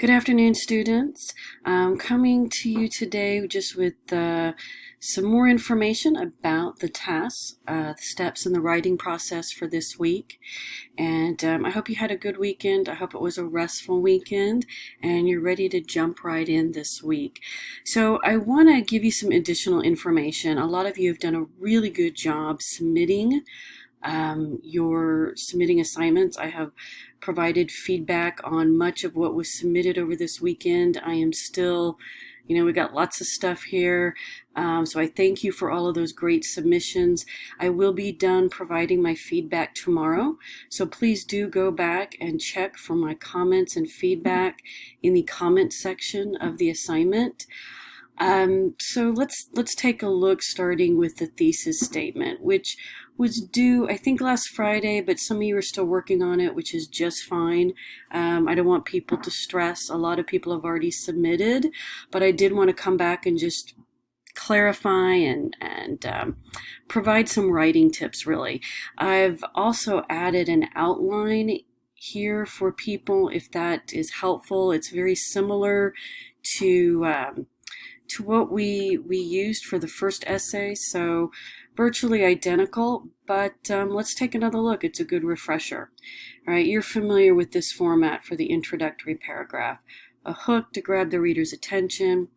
Good afternoon, students. I'm coming to you today just with some more information about the tasks, the steps in the writing process for this week. And I hope you had a good weekend. I hope it was a restful weekend and you're ready to jump right in this week. So I want to give you some additional information. A lot of you have done a really good job submitting your submitting assignments. I have provided feedback on much of what was submitted over this weekend. I am still, we got lots of stuff here. So I thank you for all of those great submissions. I will be done providing my feedback tomorrow. So please do go back and check for my comments and feedback in the comment section of the assignment. So let's take a look, starting with the thesis statement, which was due, I think, last Friday, but some of you are still working on it, which is just fine. I don't want people to stress. A lot of people have already submitted, but I did want to come back and just clarify and provide some writing tips, really. I've also added an outline here for people if that is helpful. It's very similar to what we used for the first essay, so virtually identical, but let's take another look. It's a good refresher. All right, you're familiar with this format for the introductory paragraph. A hook to grab the reader's attention.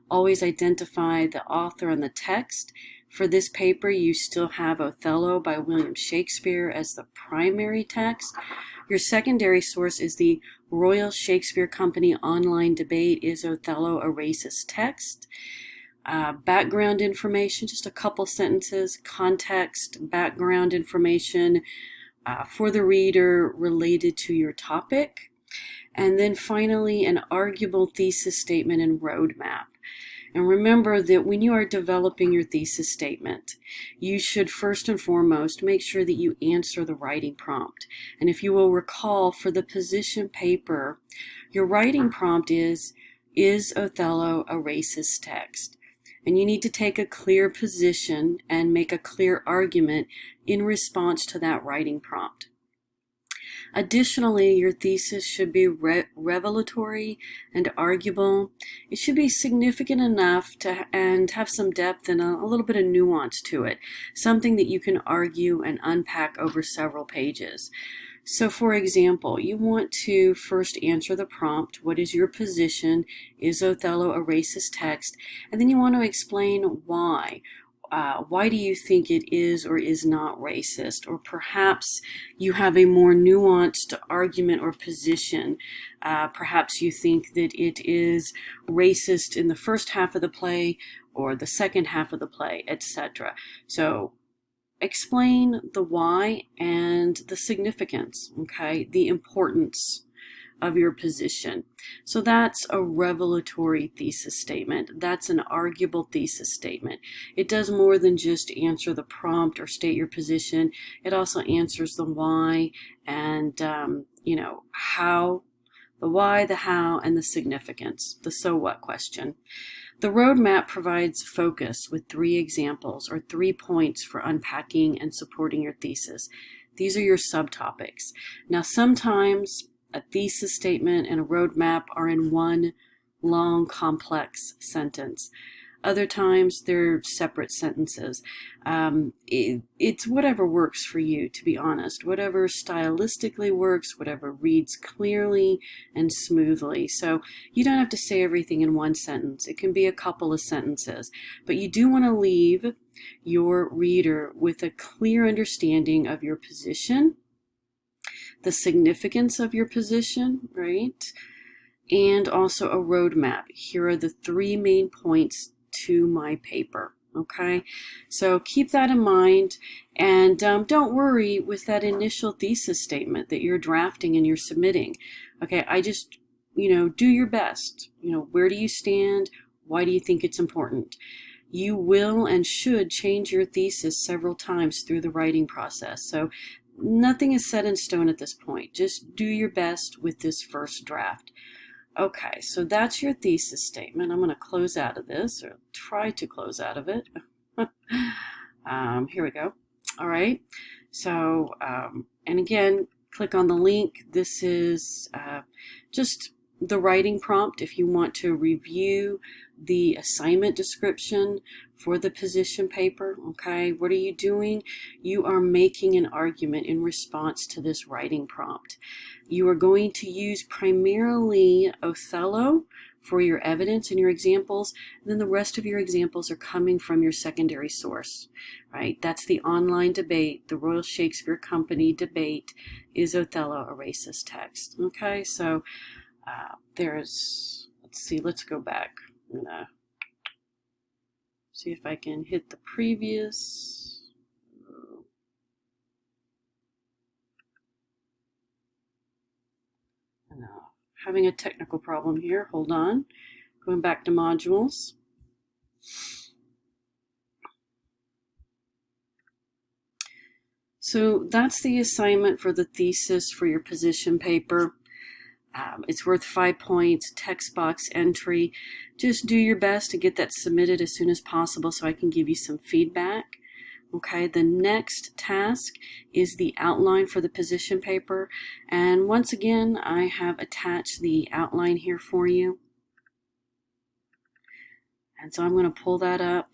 Always identify the author and the text. For this paper, you still have Othello by William Shakespeare as the primary text. Your secondary source is the Royal Shakespeare Company online debate, Is Othello a Racist Text? Background information, just a couple sentences, context, background information for the reader related to your topic. And then finally, an arguable thesis statement and roadmap. And remember that when you are developing your thesis statement, you should first and foremost make sure that you answer the writing prompt. And if you will recall, for the position paper, your writing prompt is Othello a racist text? And you need to take a clear position and make a clear argument in response to that writing prompt. Additionally, your thesis should be revelatory and arguable. It should be significant enough and have some depth and a little bit of nuance to it, something that you can argue and unpack over several pages. So for example, you want to first answer the prompt, what is your position, is Othello a racist text? And then you want to explain why. Why do you think it is or is not racist? Or perhaps you have a more nuanced argument or position. Perhaps you think that it is racist in the first half of the play or the second half of the play, etc. So explain the why and the significance, okay, the importance of your position. So that's a revelatory thesis statement. That's an arguable thesis statement. It does more than just answer the prompt or state your position. It also answers the why and, how, the why, the how, and the significance, the so what question. The roadmap provides focus with 3 examples or 3 points for unpacking and supporting your thesis. These are your subtopics. Now, sometimes a thesis statement and a roadmap are in one long, complex sentence. Other times they're separate sentences. It's whatever works for you, to be honest. Whatever stylistically works, whatever reads clearly and smoothly. So you don't have to say everything in one sentence. It can be a couple of sentences. But you do want to leave your reader with a clear understanding of your position, the significance of your position, right? And also a roadmap. Here are the 3 main points to my paper, okay? So keep that in mind, and don't worry with that initial thesis statement that you're drafting and you're submitting. Okay, I just, do your best. Where do you stand? Why do you think it's important? You will and should change your thesis several times through the writing process. So nothing is set in stone at this point. Just do your best with this first draft. Okay, so that's your thesis statement. I'm going to close out of this, or try to close out of it. Here we go. All right, so, and again, click on the link. This is just the writing prompt, if you want to review the assignment description for the position paper, okay, what are you doing? You are making an argument in response to this writing prompt. You are going to use primarily Othello for your evidence and your examples, and then the rest of your examples are coming from your secondary source, right? That's the online debate. The Royal Shakespeare Company debate is Othello, a racist text, okay? So let's see, let's go back. I'm gonna see if I can hit the previous. Having a technical problem here. Hold on. Going back to modules. So that's the assignment for the thesis for your position paper. It's worth 5 points, text box entry. Just do your best to get that submitted as soon as possible so I can give you some feedback. Okay, the next task is the outline for the position paper. And once again, I have attached the outline here for you. And so I'm going to pull that up.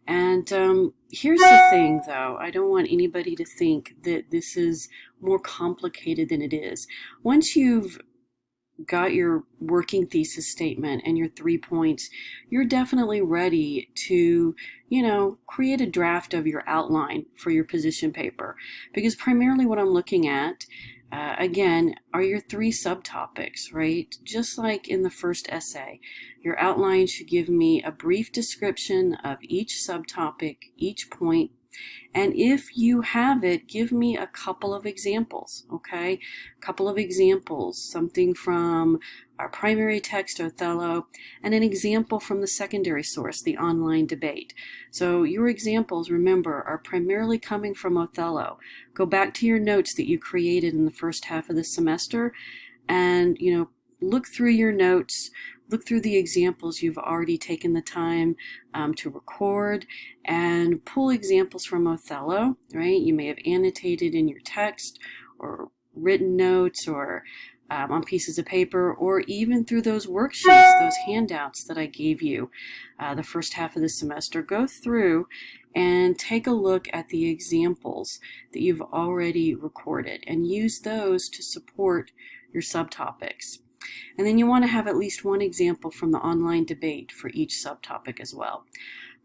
And here's the thing, though. I don't want anybody to think that this is more complicated than it is. Once you've got your working thesis statement and your 3 points, you're definitely ready to, create a draft of your outline for your position paper. Because primarily what I'm looking at, again, are your 3 subtopics, right? Just like in the first essay, your outline should give me a brief description of each subtopic, each point, and if you have it, give me a couple of examples, okay? A couple of examples, something from our primary text, Othello, and an example from the secondary source, the online debate. So your examples, remember, are primarily coming from Othello. Go back to your notes that you created in the first half of the semester and, look through your notes, look through the examples you've already taken the time to record, and pull examples from Othello, right? You may have annotated in your text or written notes or on pieces of paper, or even through those worksheets, those handouts that I gave you the first half of the semester. Go through and take a look at the examples that you've already recorded and use those to support your subtopics. And then you want to have at least one example from the online debate for each subtopic as well.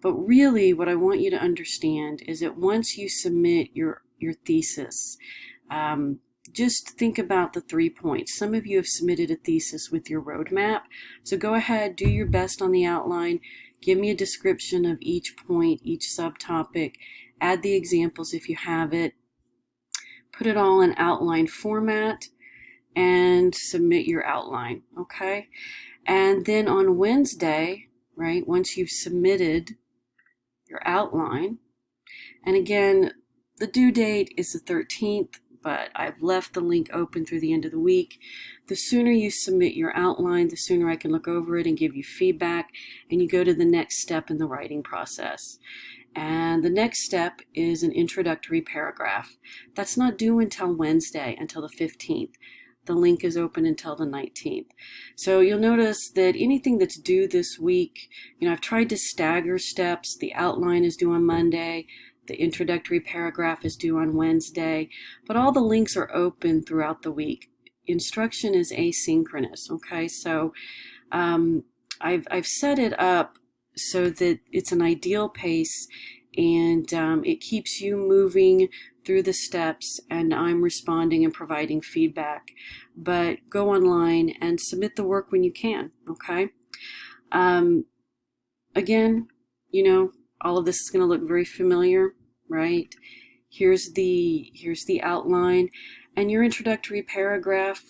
But really what I want you to understand is that once you submit your thesis, just think about the 3 points. Some of you have submitted a thesis with your roadmap, so go ahead, do your best on the outline, give me a description of each point, each subtopic, add the examples if you have it, put it all in outline format, and submit your outline, okay? And then on Wednesday, right, once you've submitted your outline, and again, the due date is the 13th, but I've left the link open through the end of the week. The sooner you submit your outline, the sooner I can look over it and give you feedback, and you go to the next step in the writing process. And the next step is an introductory paragraph. That's not due until Wednesday, until the 15th. The link is open until the 19th. So you'll notice that anything that's due this week, I've tried to stagger steps. The outline is due on Monday. The introductory paragraph is due on Wednesday. But all the links are open throughout the week. Instruction is asynchronous, okay? So I've set it up so that it's an ideal pace and it keeps you moving through the steps, and I'm responding and providing feedback. But go online and submit the work when you can, okay? Again, all of this is going to look very familiar, right? Here's the outline and your introductory paragraph,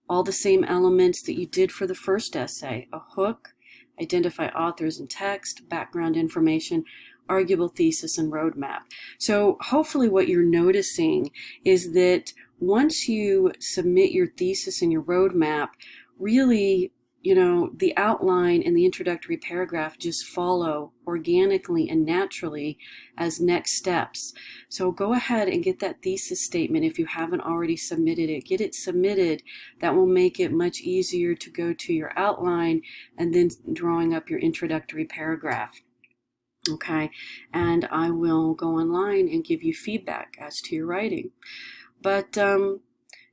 all the same elements that you did for the first essay: a hook, identify authors and text, background information, arguable thesis, and roadmap. So hopefully what you're noticing is that once you submit your thesis and your roadmap, really you know, the outline and the introductory paragraph just follow organically and naturally as next steps. So go ahead and get that thesis statement if you haven't already submitted it. Get it submitted. That will make it much easier to go to your outline and then drawing up your introductory paragraph. Okay, and I will go online and give you feedback as to your writing. But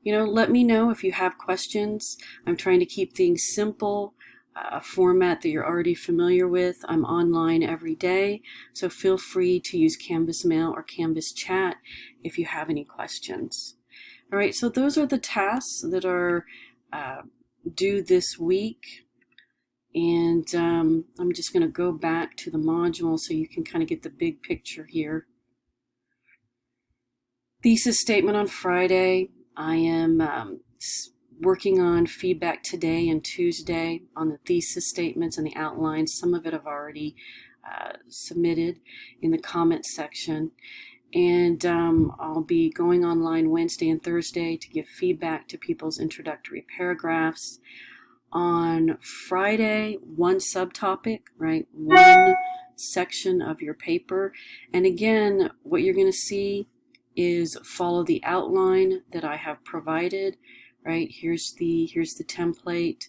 you know, let me know if you have questions. I'm trying to keep things simple, a format that you're already familiar with. I'm online every day, so feel free to use Canvas Mail or Canvas Chat if you have any questions. All right, so those are the tasks that are due this week. And I'm just going to go back to the module so you can kind of get the big picture here. Thesis statement on Friday. I am working on feedback today and Tuesday on the thesis statements and the outlines. Some of it I've already submitted in the comments section. And I'll be going online Wednesday and Thursday to give feedback to people's introductory paragraphs. On Friday, one subtopic, right? One section of your paper. And again, what you're going to see is follow the outline that I have provided, right? Here's the template.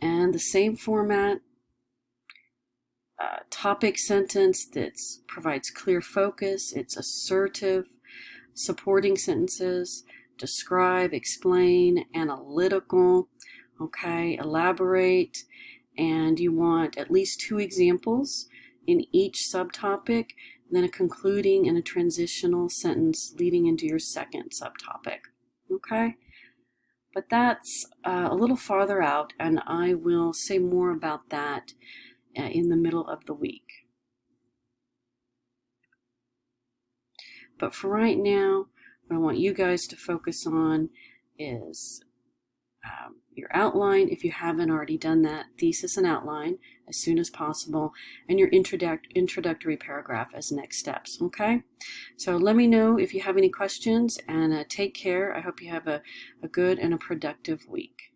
And the same format, topic sentence that provides clear focus. It's assertive. Supporting sentences, describe, explain, analytical, okay, elaborate, and you want at least 2 examples in each subtopic, then a concluding and a transitional sentence leading into your second subtopic, okay? But that's a little farther out, and I will say more about that in the middle of the week. But for right now, what I want you guys to focus on is your outline, if you haven't already done that, thesis and outline as soon as possible, and your introductory paragraph as next steps, okay? So let me know if you have any questions, and take care. I hope you have a good and a productive week.